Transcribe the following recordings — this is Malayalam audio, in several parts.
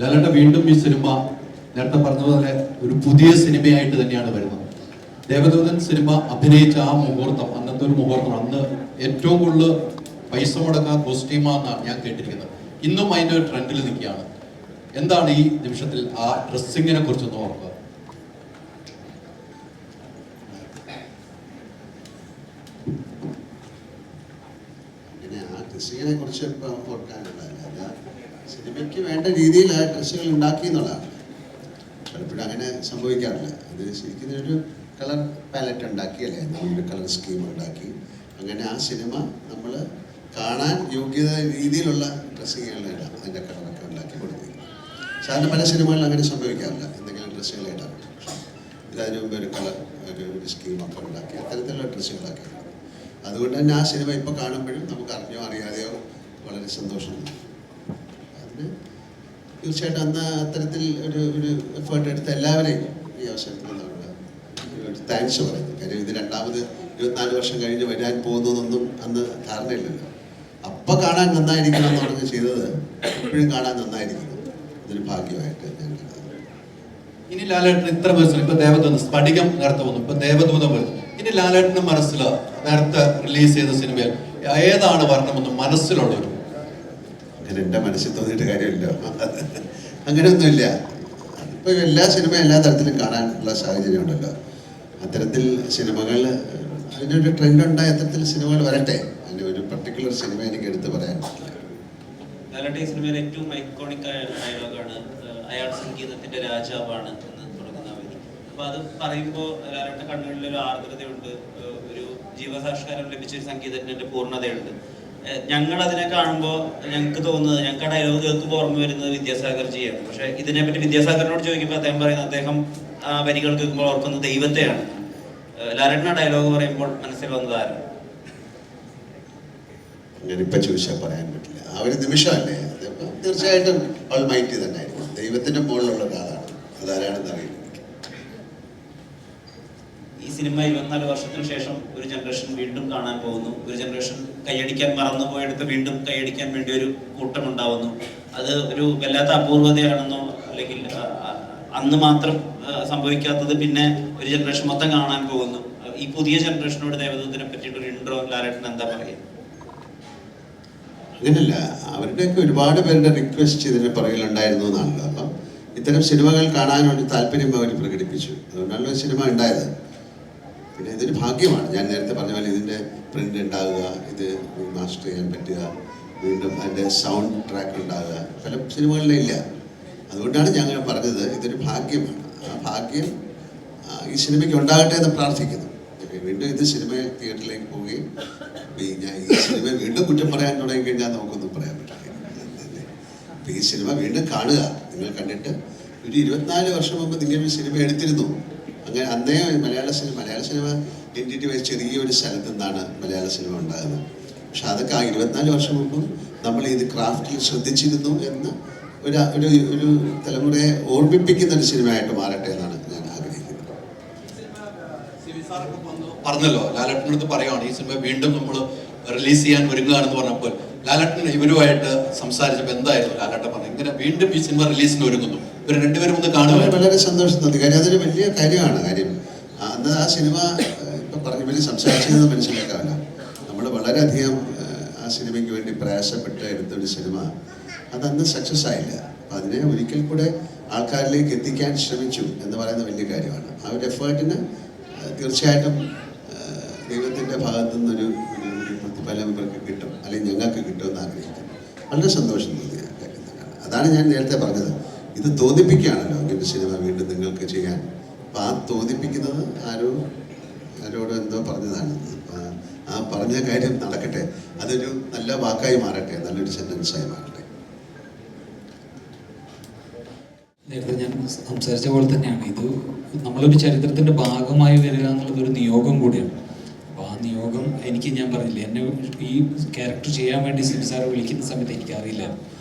ലാലേട്ട വീണ്ടും ഈ സിനിമ നേരത്തെ പറഞ്ഞതുപോലെ ഒരു പുതിയ സിനിമയായിട്ട് തന്നെയാണ് വരുന്നത്. ദേവദൂതൻ സിനിമ അഭിനയിച്ച ആ മുഹൂർത്തം, അന്നത്തെ ഒരു മുഹൂർത്തം, അന്ന് ഏറ്റവും കൂടുതൽ പൈസ മുടക്കാൻ കോസ്റ്റ്യൂമാണെന്നാണ് ഞാൻ കേട്ടിരിക്കുന്നത്. ഇന്നും അതിൻ്റെ ഒരു ട്രെൻഡിൽ നിൽക്കുകയാണ്. എന്താണ് ഈ നിമിഷത്തിൽ ആ ഡ്രസ്സിങ്ങിനെ കുറിച്ചൊന്ന് ഓർക്കുക? ഡ്രസ്സിങ്ങിനെ കുറിച്ച് ഇപ്പം ഓർക്കാനുള്ളതല്ല, സിനിമയ്ക്ക് വേണ്ട രീതിയിൽ ആ ഡ്രസ്സുകൾ ഉണ്ടാക്കി എന്നുള്ളതാണ്. പലപ്പോഴും അങ്ങനെ സംഭവിക്കാറില്ല. അത് ശരിക്കും ഒരു കളർ പാലറ്റ് ഉണ്ടാക്കി, അല്ലേ, നമ്മളൊരു കളർ സ്കീം ഉണ്ടാക്കി, അങ്ങനെ ആ സിനിമ നമ്മൾ കാണാൻ യോഗ്യത രീതിയിലുള്ള ഡ്രസ്സിങ്ങുകളിലാണ് അതിൻ്റെ കളറൊക്കെ ഉണ്ടാക്കി കൊടുത്തിരിക്കുന്നത്. സാധാരണ പല സിനിമകളിലും അങ്ങനെ സംഭവിക്കാറില്ല, എന്തെങ്കിലും ഡ്രസ്സുകളായിട്ടാണ്. ഇതിനു മുമ്പ് ഒരു കളർ ഒരു സ്കീമൊക്കെ ഉണ്ടാക്കി അത്തരത്തിലുള്ള ഡ്രസ്സുകളൊക്കെ. അതുകൊണ്ട് തന്നെ ആ സിനിമ ഇപ്പോൾ കാണുമ്പോഴും നമുക്ക് അറിഞ്ഞോ അറിയാതെയോ വളരെ സന്തോഷമുണ്ട്. അതിന് തീർച്ചയായിട്ടും അന്ന് അത്തരത്തിൽ ഒരു എഫേർട്ട് എടുത്ത എല്ലാവരെയും ഈ അവസരത്തിൽ നമ്മൾ താങ്ക്സ് പറയുന്നു. കാര്യം ഇത് രണ്ടാമത് 24 വർഷം കഴിഞ്ഞ് വരാൻ പോകുന്നതൊന്നും അന്ന് ധാരണയില്ലല്ലോ. അപ്പം കാണാൻ നന്നായിരിക്കണം എന്ന് പറഞ്ഞ് ചെയ്തത് എപ്പോഴും കാണാൻ നന്നായിരിക്കുന്നു. അതൊരു ഭാഗ്യമായിട്ട് ഞാൻ കരുതുന്നു. ഇനി ലാലേട്ടൻ ഇത്ര മനസ്സിൽ ഇപ്പൊ ദേവദൂതം സ്ഫടികം നേരത്തെ വന്നു, ഇപ്പൊ ദേവദൂതം വരുന്നു. ഇനി ലാലേട്ടന്റെ മനസ്സിൽ നേരത്തെ റിലീസ് ചെയ്ത സിനിമയിൽ ഏതാണ് വരണമെന്ന് മനസ്സിലുള്ളൊരു? അങ്ങനെ എൻ്റെ മനസ്സിൽ തോന്നിയിട്ട് കാര്യമില്ല, അങ്ങനെയൊന്നുമില്ല. ഇപ്പൊ എല്ലാ സിനിമയും എല്ലാ തരത്തിലും കാണാനുള്ള സാഹചര്യം ഉണ്ടല്ലോ. അത്തരത്തിൽ സിനിമകൾ അതിനൊരു ട്രെൻഡ് ഉണ്ടായ അത്തരത്തിൽ സിനിമകൾ വരട്ടെ. അതിന് ഒരു പർട്ടിക്കുലർ സിനിമ എനിക്ക് എടുത്ത് പറയാൻ പറ്റില്ല. ലാലേട്ടൻ ഈ സിനിമയിൽ ഏറ്റവും ഐക്കോണിക് ആയ ഡയലോഗാണ് അയാൾ സംഗീതത്തിന്റെ രാജാവാണ് എന്ന് തുടങ്ങുന്ന വരി. അപ്പൊ അത് പറയുമ്പോൾ ലാലേട്ടൻ കണ്ണുകളിൽ ഒരു ആർദ്രതയുണ്ട്, ഒരു ജീവസാക്ഷാത്കാരം ലഭിച്ച ഒരു സംഗീതത്തിന്റെ പൂർണ്ണതയുണ്ട്. ഞങ്ങൾ അതിനെ കാണുമ്പോൾ ഞങ്ങൾക്ക് തോന്നുന്നത്, ഞങ്ങൾക്ക് ആ ഡയലോഗ് കേൾക്കുമ്പോൾ ഓർമ്മ വരുന്നത് വിദ്യാസാഗർജിയാണ്. പക്ഷെ ഇതിനെപ്പറ്റി വിദ്യാസാഗറിനോട് ചോദിക്കുമ്പോൾ അദ്ദേഹം പറയുന്നത്, അദ്ദേഹം ആ വരികൾ കേൾക്കുമ്പോൾ ഓർക്കുന്നത് ദൈവത്തെയാണ്. ലാലേട്ടൻ ഡയലോഗ് പറയുമ്പോൾ മനസ്സിൽ വന്നത് ആരാണ്? ഞാനിപ്പോൾ ചോദിച്ചാൽ പറയാൻ പറ്റില്ല. ആ ഒരു നിമിഷമല്ലേ, തീർച്ചയായിട്ടും ഓൾ മൈറ്റി തന്നെ ആയിരിക്കും. ദൈവത്തിന്റെ മുകളിലുള്ള ഒരാളാണ്, അതാരാണെന്ന് അറിയില്ല. ഈ സിനിമ 24 വർഷത്തിന് ശേഷം ഒരു ജനറേഷൻ വീണ്ടും കാണാൻ പോകുന്നു. ഒരു ജനറേഷൻ കൈയടിക്കാൻ മറന്നുപോയെടുത്ത് വീണ്ടും കൈയടിക്കാൻ വേണ്ടി ഒരു കൂട്ടം ഉണ്ടാവുന്നു. അത് ഒരു വല്ലാത്ത അപൂർവതയാണെന്നോ, അല്ലെങ്കിൽ അന്ന് മാത്രം സംഭവിക്കാത്തത് പിന്നെ ഒരു ജനറേഷൻ മൊത്തം കാണാൻ പോകുന്നു. ഈ പുതിയ ജനറേഷനോട് ദേവദൂതനെ പറ്റിയിട്ടൊരു ഇൻട്രോ ലാലേട്ടൻ എന്താ പറയുക? അങ്ങനെയല്ല, അവരുടെയൊക്കെ ഒരുപാട് പേരുടെ റിക്വസ്റ്റ് ഇതിന് പുറകിലുണ്ടായിരുന്നു എന്നാണല്ലോ. അപ്പം ഇത്തരം സിനിമകൾ കാണാനൊരു താല്പര്യം അവർ പ്രകടിപ്പിച്ചു. അതുകൊണ്ടാണല്ലോ സിനിമ ഉണ്ടായത്. പിന്നെ ഇതൊരു ഭാഗ്യമാണ്. ഞാൻ നേരത്തെ പറഞ്ഞ പോലെ ഇതിൻ്റെ പ്രിൻ്റ് ഉണ്ടാകുക, ഇത് മാസ്റ്റർ ചെയ്യാൻ പറ്റുക, വീണ്ടും അതിൻ്റെ സൗണ്ട് ട്രാക്ക് ഉണ്ടാകുക, പല സിനിമകളിലും ഇല്ല. അതുകൊണ്ടാണ് ഞങ്ങൾ പറഞ്ഞത് ഇതൊരു ഭാഗ്യമാണ്. ആ ഭാഗ്യം ഈ സിനിമയ്ക്ക് ഉണ്ടാകട്ടെ എന്ന് പ്രാർത്ഥിക്കുന്നു. വീണ്ടും ഇത് സിനിമ തിയേറ്ററിലേക്ക് പോവുകയും ഞാൻ ഈ സിനിമ വീണ്ടും കുറ്റം പറയാൻ തുടങ്ങിക്കഴിഞ്ഞാൽ നമുക്കൊന്നും പറയാൻ പറ്റില്ല. അപ്പോൾ ഈ സിനിമ വീണ്ടും കാണുക. നിങ്ങൾ കണ്ടിട്ട് ഒരു 24 വർഷം മുമ്പ് നിങ്ങളൊരു സിനിമ എടുത്തിരുന്നു. അങ്ങനെ അന്നേ മലയാള സിനിമ എൻറ്റിറ്റി വൈസ് ചെറിയൊരു സ്ഥലത്ത് നിന്നാണ് മലയാള സിനിമ ഉണ്ടാകുന്നത്. പക്ഷെ അതൊക്കെ ആ 24 വർഷം മുമ്പും നമ്മൾ ഇത് ക്രാഫ്റ്റിൽ ശ്രദ്ധിച്ചിരുന്നു എന്ന് ഒരു തലമുറയെ ഓർമ്മിപ്പിക്കുന്ന ഒരു സിനിമയായിട്ട് മാറട്ടെ എന്നാണ് ഞാൻ ആഗ്രഹിക്കുന്നത്. പറഞ്ഞല്ലോ, ലാലേട്ടനടുത്ത് പറയുകയാണ് ഈ സിനിമ വീണ്ടും നമ്മൾ റിലീസ് ചെയ്യാൻ ഒരുങ്ങുകയാണെന്ന് പറഞ്ഞപ്പോൾ ലാലേട്ടൻ ഇവരുമായിട്ട് സംസാരിച്ചപ്പോൾ എന്തായിരുന്നു ലാലേട്ടൻ പറഞ്ഞത്? ഇങ്ങനെ വീണ്ടും ഈ സിനിമ റിലീസിന് ഒരുങ്ങുന്നു, ഇവർ രണ്ടുപേരും ഒന്ന് കാണുക. വളരെ സന്തോഷം തോന്നി. കാര്യം അതൊരു വലിയ കാര്യമാണ്. കാര്യം അന്ന് ആ സിനിമ ഇപ്പം പറഞ്ഞ വലിയ സംസാരിച്ചത് മനസ്സിലാക്കാമല്ലോ. നമ്മൾ വളരെയധികം ആ സിനിമയ്ക്ക് വേണ്ടി പ്രയാസപ്പെട്ട് എടുത്തൊരു സിനിമ അതന്ന് സക്സസ് ആയില്ല. അപ്പം അതിനെ ഒരിക്കൽ കൂടെ ആൾക്കാരിലേക്ക് എത്തിക്കാൻ ശ്രമിച്ചു എന്ന് പറയുന്നത് വലിയ കാര്യമാണ്. ആ ഒരു എഫേർട്ടിന് തീർച്ചയായിട്ടും ദൈവത്തിൻ്റെ ഭാഗത്തു നിന്നൊരു പ്രതിഫലം ഇവർക്ക് കിട്ടും, അല്ലെങ്കിൽ ഞങ്ങൾക്ക് കിട്ടുമെന്ന് ആഗ്രഹിക്കുന്നു. വളരെ സന്തോഷം തോന്നിയ കാര്യം തന്നെയാണ്. അതാണ് ഞാൻ നേരത്തെ പറഞ്ഞത്, ഇത് തോന്നിപ്പിക്കുകയാണല്ലോ ഇങ്ങനെ സിനിമ വീണ്ടും നിങ്ങൾക്ക് ചെയ്യാൻ. അപ്പം ആ തോന്നിപ്പിക്കുന്നത് ആരോട് എന്തോ പറഞ്ഞതാണ്. ആ പറഞ്ഞ കാര്യം നടക്കട്ടെ, അതൊരു നല്ല വാക്കായി മാറട്ടെ, നല്ലൊരു സെൻറ്റൻസായി മാറട്ടെ. നേരത്തെ ഞാൻ സംസാരിച്ച പോലെ തന്നെയാണ്, ഇത് നമ്മളൊരു ചരിത്രത്തിൻ്റെ ഭാഗമായി വരിക എന്നുള്ളത് ഒരു നിയോഗം കൂടിയാണ്. അപ്പോൾ ആ നിയോഗം ഞാൻ പറഞ്ഞില്ലേ, എന്നെ ഈ ക്യാരക്ടർ ചെയ്യാൻ വേണ്ടി സിനിസാർ വിളിക്കുന്ന സമയത്ത് എനിക്കറിയില്ല.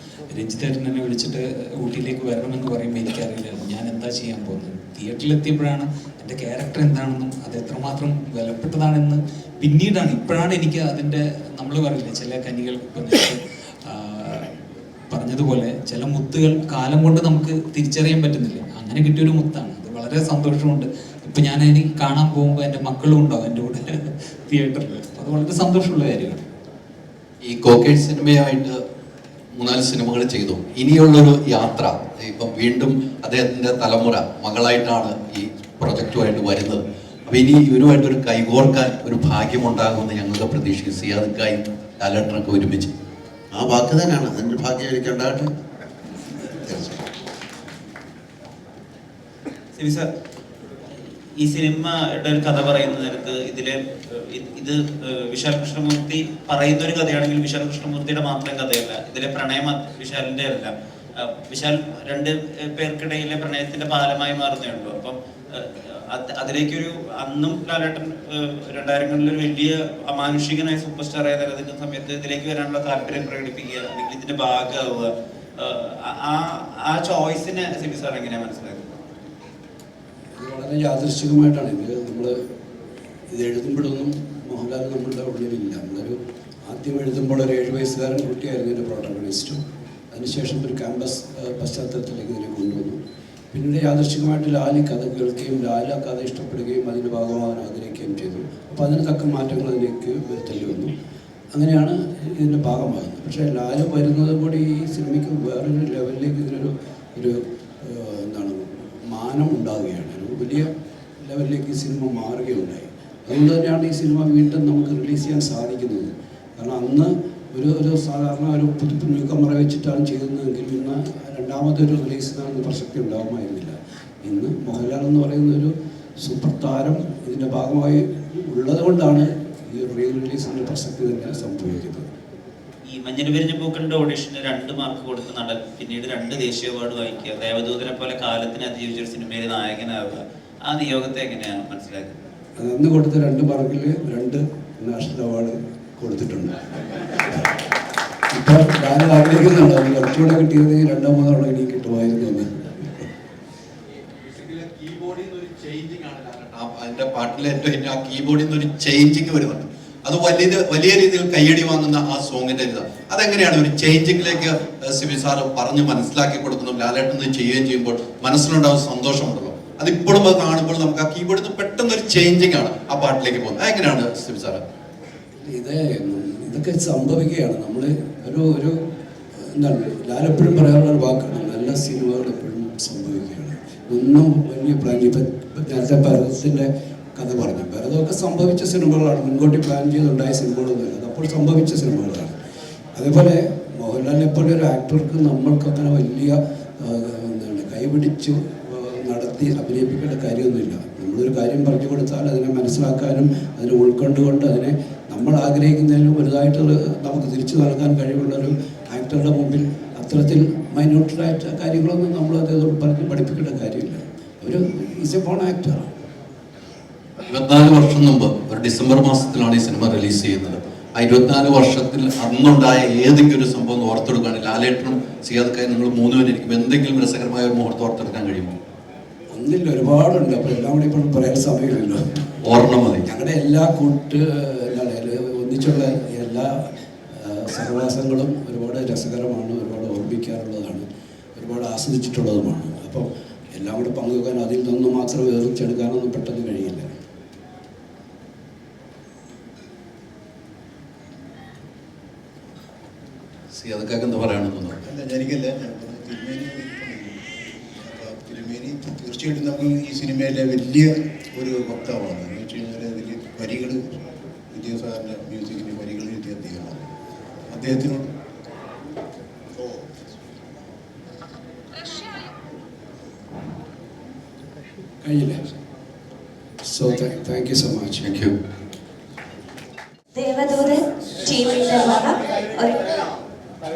രഞ്ജിത്തേട്ടൻ എന്നെ വിളിച്ചിട്ട് ഊട്ടിയിലേക്ക് വരണമെന്ന് പറയുമ്പോൾ എനിക്കറിയില്ലായിരുന്നു ഞാൻ എന്താ ചെയ്യാൻ പോകുന്നത്. തിയേറ്ററിലെത്തിയപ്പോഴാണ് എൻ്റെ ക്യാരക്ടർ എന്താണെന്നും അത് എത്രമാത്രം വിലപ്പെട്ടതാണെന്ന് ഇപ്പോഴാണ് എനിക്ക് അതിൻ്റെ, നമ്മൾ പറയില്ലേ ചില കനികൾ ഇപ്പം പറഞ്ഞ പറഞ്ഞതുപോലെ ചില മുത്തുകൾ കാലം കൊണ്ട് നമുക്ക് തിരിച്ചറിയാൻ പറ്റുന്നില്ല. അങ്ങനെ കിട്ടിയൊരു മുത്താണ്. അത് വളരെ സന്തോഷമുണ്ട്. ഇപ്പം ഞാൻ എനിക്ക് കാണാൻ പോകുമ്പോൾ എൻ്റെ മക്കളും ഉണ്ടാവും എൻ്റെ കൂടെ തിയേറ്ററിൽ. അത് വളരെ സന്തോഷമുള്ള കാര്യമാണ്. ഈ കോക്കേഴ്സ് സിനിമയായിട്ട് 3-4 സിനിമകൾ ചെയ്തു. ഇനിയുള്ളൊരു യാത്ര ഇപ്പം വീണ്ടും അദ്ദേഹത്തിൻ്റെ തലമുറ മകളായിട്ടാണ് ഈ പ്രൊജക്റ്റുമായിട്ട് വരുന്നത്. അപ്പം ഇനി ഇവരുമായിട്ടൊരു കൈകോർക്കാൻ ഒരു ഭാഗ്യമുണ്ടാകുമെന്ന് ഞങ്ങൾക്ക് പ്രതീക്ഷിക്കും. സിയാദക്കായും ലാലേട്ടനൊക്കെ ഒരുമിച്ച്. ആ വാക്ക് തന്നെയാണ്, അതിൻ്റെ ഭാഗ്യം എനിക്ക് ഉണ്ടാകട്ടെ. സിബി സാർ, ഈ സിനിമയുടെ ഒരു കഥ പറയുന്ന നേരത്ത് ഇത് വിശാൽ കൃഷ്ണമൂർത്തി പറയുന്ന ഒരു കഥയാണെങ്കിൽ വിശാൽ കൃഷ്ണമൂർത്തിയുടെ മാത്രം കഥയല്ല. ഇതിലെ പ്രണയം വിശാലിന്റെ അല്ല. വിശാൽ 2 പേർക്കിടയിലെ പ്രണയത്തിന്റെ പാലമായി മാറുന്നുണ്ടോ? അപ്പം അതിലേക്കൊരു അന്നും ലാലേട്ടൻ 2000-കളിൽ ഒരു വലിയ അമാനുഷികനായ സൂപ്പർ സ്റ്റാർ ആയ തരത്തിന്റെ സമയത്ത് ഇതിലേക്ക് വരാനുള്ള താല്പര്യം പ്രകടിപ്പിക്കുക, അല്ലെങ്കിൽ ഇതിന്റെ ഭാഗമാവുക, ആ ചോയ്സിനെ സിബി സാർ എങ്ങനെയാണ് മനസ്സിലാക്കുന്നത്? വളരെ യാദൃശ്ചികമായിട്ടാണ് നമ്മൾ ഇത് എഴുതുമ്പോഴൊന്നും മോഹൻലാൽ നമ്മളുടെ ഉള്ളിലില്ല. നമ്മളൊരു ആദ്യം എഴുതുമ്പോൾ ഒരു 7 വയസ്സുകാരൻ കുട്ടിയായിരുന്നു എൻ്റെ പ്രോട്ടഗണിസ്റ്റും. അതിനുശേഷം ഒരു ക്യാമ്പസ് പശ്ചാത്തലത്തിലേക്ക് ഇതിനെ കൊണ്ടുവന്നു. പിന്നീട് യാദൃശ്ചികമായിട്ട് ലാലി കഥ കേൾക്കുകയും ലാൽ ആ കഥ ഇഷ്ടപ്പെടുകയും അതിൻ്റെ ഭാഗമാകാൻ ആഗ്രഹിക്കുകയും ചെയ്തു. അപ്പോൾ അതിന് തക്ക മാറ്റങ്ങൾ അതിലേക്ക് വരുത്തേണ്ടി വന്നു. അങ്ങനെയാണ് ഇതിൻ്റെ ഭാഗമാകുന്നത്. പക്ഷേ ലാല് വരുന്നത് കൂടി ഈ സിനിമയ്ക്ക് വേറൊരു ലെവലിലേക്ക് ഇതിനൊരു എന്താണ് മാനം ഉണ്ടാവുകയാണ്. ഒരു വലിയ ലെവലിലേക്ക് ഈ സിനിമ മാറുകയുണ്ടായി. അതുകൊണ്ട് തന്നെയാണ് ഈ സിനിമ വീണ്ടും നമുക്ക് റിലീസ് ചെയ്യാൻ സാധിക്കുന്നത്. കാരണം അന്ന് ഒരു സാധാരണ ഒരു ന്യൂക്കമറ വെച്ചിട്ടാണ് ചെയ്യുന്നതെങ്കിൽ ഇന്ന് രണ്ടാമതൊരു റിലീസിനാണ് പ്രസക്തി ഉണ്ടാകുമായിരുന്നില്ല. ഇന്ന് മോഹൻലാൽ എന്ന് പറയുന്ന ഒരു സൂപ്പർ താരം ഇതിൻ്റെ ഭാഗമായി ഉള്ളത് കൊണ്ടാണ് ഈ റീ റിലീസിൻ്റെ പ്രസക്തി തന്നെ സംഭവിക്കുന്നത്. ഈ മഞ്ഞിൽ വിരിഞ്ഞ പൂക്കളുടെ ഓഡിഷന് 2 മാർക്ക് കൊടുത്ത നടൻ പിന്നീട് 2 ദേശീയ അവാർഡ് വാങ്ങിക്കുക, ദേവദൂതനെ പോലെ കാലത്തിന് അതിജീവിച്ചൊരു സിനിമയിൽ നായകനാവുക, ആ നിയോഗത്തെ എങ്ങനെയാണ് മനസ്സിലാക്കുന്നത്? അന്ന് കൊടുത്ത 2 മാർക്കിൽ 2 നാഷണൽ അവാർഡ് കൊടുത്തിട്ടുണ്ട്. ഇപ്പോൾ ഞാൻ ആഗ്രഹിക്കുന്നുണ്ട് അത് കുറച്ചുകൂടെ കിട്ടിയത് 2-3 തവണ എനിക്ക് കിട്ടുമായിരുന്നു എന്ന്. അതിന്റെ പാട്ടിലെ ഏറ്റവും ആ കീബോർഡിൽ നിന്ന് ഒരു ചേഞ്ചിങ് വരുന്നുണ്ട്. അത് വലിയ രീതിയിൽ കയ്യടി വാങ്ങുന്ന ആ സോങ്ങിന്റെ ഇത് അതെങ്ങനെയാണ് ഒരു ചേഞ്ചിങ്ങിലേക്ക് സിബി സാറ് പറഞ്ഞ് മനസ്സിലാക്കി കൊടുക്കുന്നു? ലാലേട്ടൻ ചെയ്യുകയും ചെയ്യുമ്പോൾ മനസ്സിലുണ്ടാവുന്ന സന്തോഷമുണ്ടല്ലോ, അതിപ്പോഴും അത് കാണുമ്പോൾ നമുക്ക് ആ കീബോർഡിൽ നിന്ന് പെട്ടെന്നൊരു ചേഞ്ചിങ് ആണ് ആ പാട്ടിലേക്ക് പോകുന്നത്. അതെങ്ങനെയാണ് സിബി സാറ്? ഇതൊക്കെ സംഭവിക്കുകയാണ്. നമ്മൾ ഒരു എന്താണ് ലാലെപ്പോഴും പറയാനുള്ള ഒരു വാക്കാണ്, നല്ല സിനിമകൾ എപ്പോഴും സംഭവിക്കുകയാണ്. ഒന്നും വലിയ പ്ലാൻ. ഇപ്പം നേരത്തെ ഭരതത്തിൻ്റെ കഥ പറഞ്ഞു, ഭരതമൊക്കെ സംഭവിച്ച സിനിമകളാണ്, മുൻകൂട്ടി പ്ലാൻ ചെയ്തുണ്ടായ സിനിമകളൊന്നുമില്ല, അതപ്പോൾ സംഭവിച്ച സിനിമകളാണ്. അതേപോലെ മോഹൻലാലിനെ പോലെ ഒരു ആക്ടർക്ക് നമ്മൾക്ക് അങ്ങനെ വലിയ എന്താണ് കൈപിടിച്ച് നടത്തി അഭിനയിപ്പിക്കേണ്ട കാര്യമൊന്നുമില്ല. നമ്മളൊരു കാര്യം പറഞ്ഞു കൊടുത്താൽ അതിനെ മനസ്സിലാക്കാനും അതിനെ ഉൾക്കൊണ്ടുകൊണ്ട് അതിനെ നമ്മൾ ആഗ്രഹിക്കുന്നതിലും വലുതായിട്ട് നമുക്ക് തിരിച്ചു നൽകാൻ കഴിവുള്ളൊരു ആക്ടറുടെ മുമ്പിൽ അത്തരത്തിൽ മൈന്യൂട്ടായിട്ട് കാര്യങ്ങളൊന്നും നമ്മൾ അതേതോട് പറഞ്ഞ് പഠിപ്പിക്കേണ്ട കാര്യമില്ല. ഒരു ഈസ് എ ബോൺ ആക്ടറാണ്. 24 വർഷം മുമ്പ് ഒരു ഡിസംബർ മാസത്തിലാണ് ഈ സിനിമ റിലീസ് ചെയ്യുന്നത്. ആ 24 വർഷത്തിൽ അന്നുണ്ടായ ഏതെങ്കിലും ഒരു സംഭവം ഓർത്തെടുക്കുകയാണ് ലാലേട്ടനും സിയാദക്കായും നിങ്ങൾ 3 പേരിക്കും എന്തെങ്കിലും രസകരമായ ഒരു മുഹൂർത്തം ഓർത്തെടുക്കാൻ കഴിയുമോ? ഒന്നില്ല, ഒരുപാടുണ്ട്. അപ്പോൾ എല്ലാം കൂടി ഇപ്പോൾ പറയാൻ സമയമില്ലല്ലോ. ഓർമ്മ മതി. ഞങ്ങളുടെ എല്ലാ ഒന്നിച്ചുള്ള എല്ലാ സഹവാസങ്ങളും ഒരുപാട് രസകരമാണ്, ഒരുപാട് ഓർമ്മിക്കാറുള്ളതാണ്, ഒരുപാട് ആസ്വദിച്ചിട്ടുള്ളതുമാണ്. അപ്പം എല്ലാം കൂടെ പങ്കുവെക്കാൻ അതിൽ നിന്ന് മാത്രം വേർതിരിച്ചെടുക്കാനൊന്നും പെട്ടെന്ന് കഴിയില്ല. സിയാദക്കാക്ക് എന്താ പറയാണെന്ന്? എനിക്കല്ല, തിരുമേനി തീർച്ചയായിട്ടും നമ്മൾ ഈ സിനിമയിലെ വലിയ ഒരു വക്താവാണ്. എന്ന് വെച്ച് കഴിഞ്ഞാൽ അതിൽ വരികൾ വിദ്യാസാറിൻ്റെ മ്യൂസിക്കിൻ്റെ വരികൾ എഴുതിയ അദ്ദേഹമാണ്. അദ്ദേഹത്തിനോട് കഴിയില്ല. So thank you so much. Thank you. Devadoothan ടീമിൽ നിന്നുള്ള ഒരു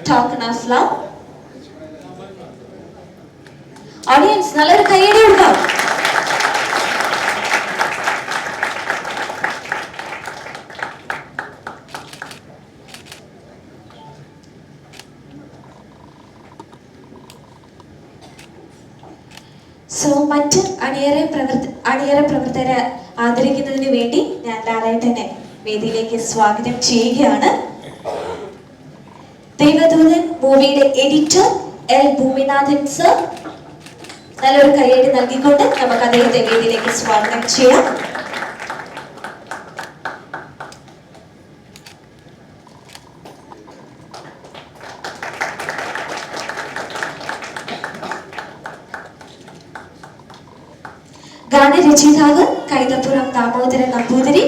ടോക്കൺ ഓഫ് ലവ്. ഓഡിയൻസ് നല്ലൊരു കയ്യടി കൊടുക്കാം. സോ മറ്റ് അണിയറ പ്രവർത്തകരെ ആദരിക്കുന്നതിന് വേണ്ടി ഞാൻ ലാലേട്ടനെ വേദിയിലേക്ക് സ്വാഗതം ചെയ്യുകയാണ്. ദേവദൂതൻ മൂവിയുടെ എഡിറ്റർ എൽ ഭൂമിനാഥൻ സർ. നല്ലൊരു കയ്യടി നൽകിക്കൊണ്ട് നമുക്ക് അദ്ദേഹത്തെ വേദിയിലേക്ക് സ്വാഗതം ചെയ്യാം. ഗാനരചയിതാവ് Kaithapram Damodaran Namboothiri.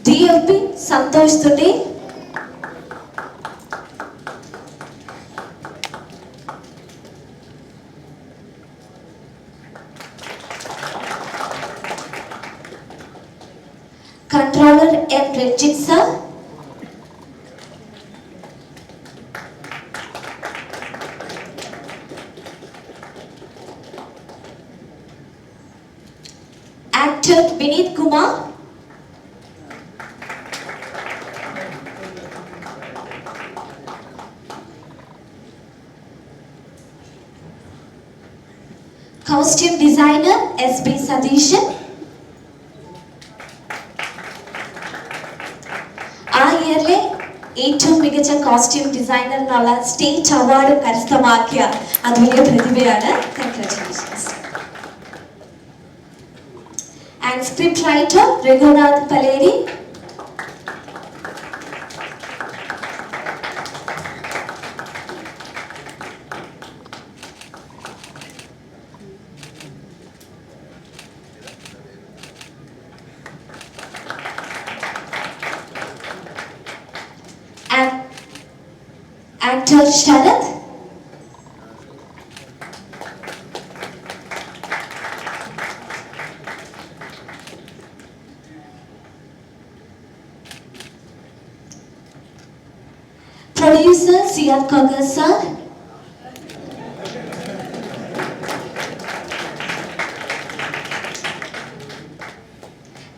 DLP Santhosh തുണ്ടി. Controller M. Rajit sir. Actor Vineet Kumar. Costume designer SB Sadishan. ആ ഇയറിലെ ഏറ്റവും മികച്ച കോസ്റ്റ്യൂം ഡിസൈനറിനുള്ള സ്റ്റേറ്റ് അവാർഡ് കരസ്ഥമാക്കിയ അതുല്യ പ്രതിഭയാണ്. Congratulations. And script writer Raghunath Paleri. Actor Sharath. Producer Siad Kogar sir.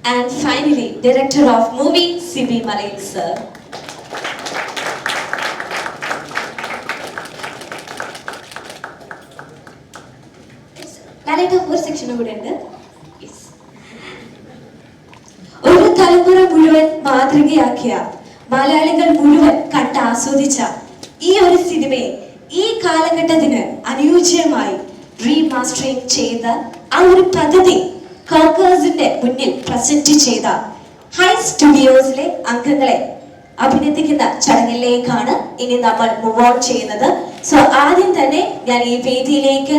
And finally, director of movie C.B. Malik sir. ഒരു സെക്ഷൻ കൂടെ ഉണ്ട്. ഒരു തലമുറ മുഴുവൻ മാതൃകയാക്കിയ, മലയാളികൾ മുഴുവൻ കണ്ട് ആസ്വദിച്ച ഈ ഒരു സിനിമയെ ഈ കാലഘട്ടത്തിന് അനുയോജ്യമായി റീമാസ്റ്ററിംഗ് ചെയ്ത ആ ഒരു പദ്ധതി കോക്കേഴ്സിന്റെ മുന്നിൽ പ്രസന്റ് ചെയ്ത ഹൈ സ്റ്റുഡിയോസിലെ അംഗങ്ങളെ അഭിനന്ദിക്കുന്ന ചടങ്ങിലേക്കാണ് ഇനി നമ്മൾ മൂവ് ഓൺ ചെയ്യുന്നത്. സോ ആദ്യം തന്നെ ഞാൻ ഈ വേദിയിലേക്ക്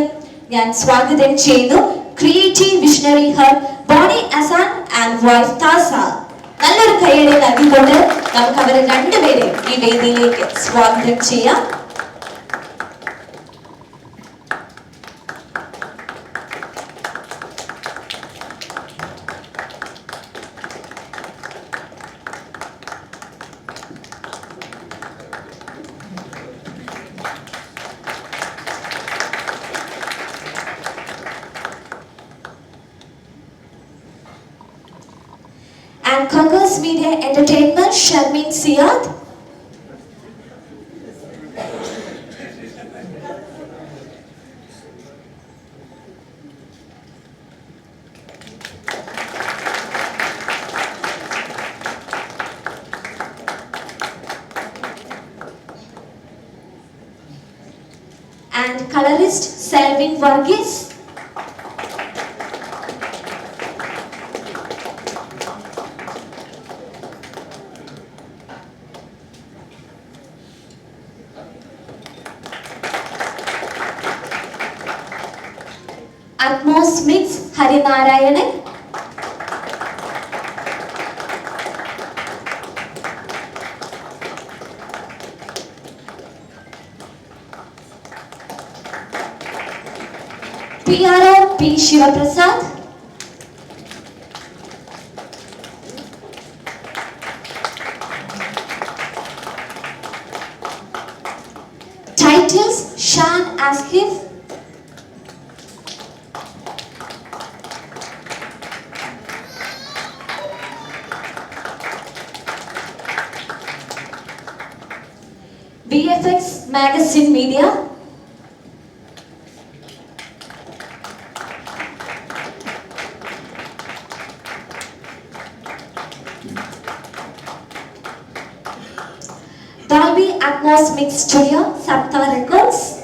ഞാൻ സ്വാഗതം ചെയ്യുന്നു creative visionary hub Boney Asan and wife Thasa. നല്ലൊരു കയ്യടി നൽകിക്കൊണ്ട് നമുക്ക് അവരെ രണ്ടുപേരെയും ഈ വേദിയിലേക്ക് സ്വാഗതം ചെയ്യാം. And Congress Media Entertainment, Sharmin Siad. And colorist Selvin Varghese. Atmos Mix Harinarayanan. PRO P. Shivaprasad. Titles Shan Askif. VFX Magazine Media, Dolby Atmos Mix Studio, Sapta Records,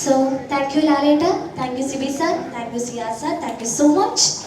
so thank you Laleta, thank you Sibi sir, thank you Sia sir, thank you so much.